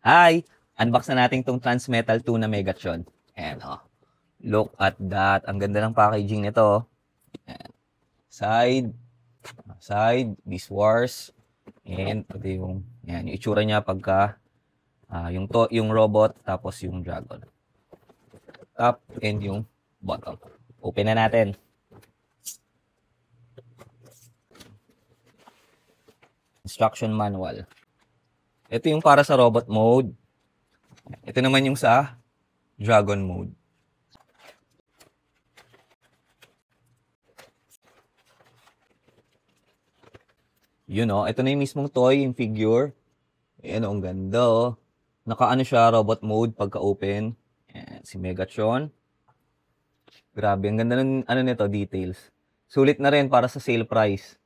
Hi! Unbox na natin tong Transmetal 2 na Megatron. Ayan, oh. Look at that. Ang ganda ng packaging nito. Ayan. Side, Biswars. And ito yung, ayan, yung itsura niya pagka yung robot, tapos yung dragon. Top and yung bottom. Open na natin. Instruction manual. Ito yung para sa robot mode. Ito naman yung sa dragon mode. Yun oh, ito na yung mismong toy, yung figure. Ayan oh, ang ganda oh. Naka-ano siya, robot mode pagka-open. Ayan, si Megatron. Grabe, ang ganda ng ano nito, details. Sulit na rin para sa sale price.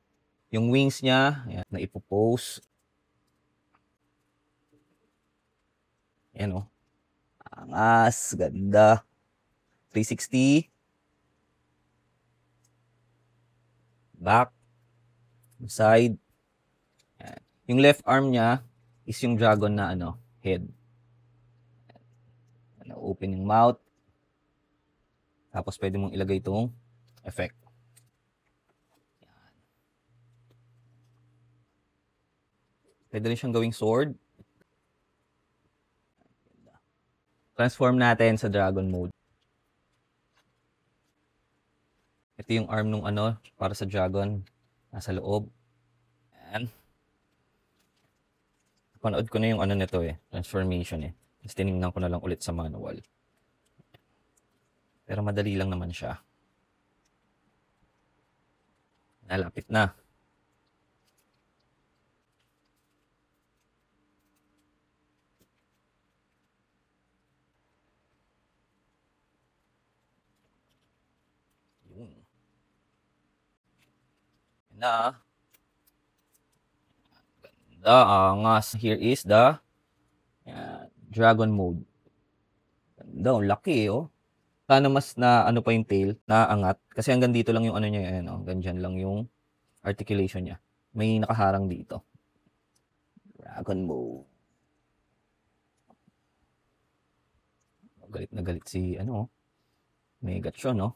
Yung wings niya, ayan, na ipopose. Ayan oh. Angas, ganda. 360. Back. Side. Ayan. Yung left arm niya is yung dragon na ano, head. Ayan. Open yung mouth. Tapos pwede mong ilagay itong effect. Ayan. Pwede rin siyang gawing sword. Transform natin sa dragon mode. Ito yung arm nung ano, para sa dragon. Nasa loob. Ayan. Panood ko na yung ano nito eh, transformation eh. Tapos tinignan ko na lang ulit sa manual. Pero madali lang naman siya. Nalapit na. Yun. Yan na. Ganda, angas. Here is the dragon mode. Ganda, ang laki oh. Sana mas na ano pa yung tail, na angat. Kasi hanggang dito lang yung ano niya, yan, oh. Hanggang dyan lang yung articulation niya. May nakaharang dito. Dragon mode. Galit na galit si ano, Megatron, no?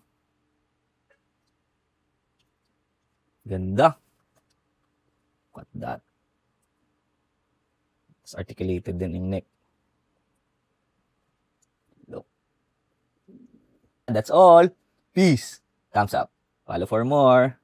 Ganda. Look at that. It's articulated din yung neck. Look. That's all. Peace. Thumbs up. Follow for more.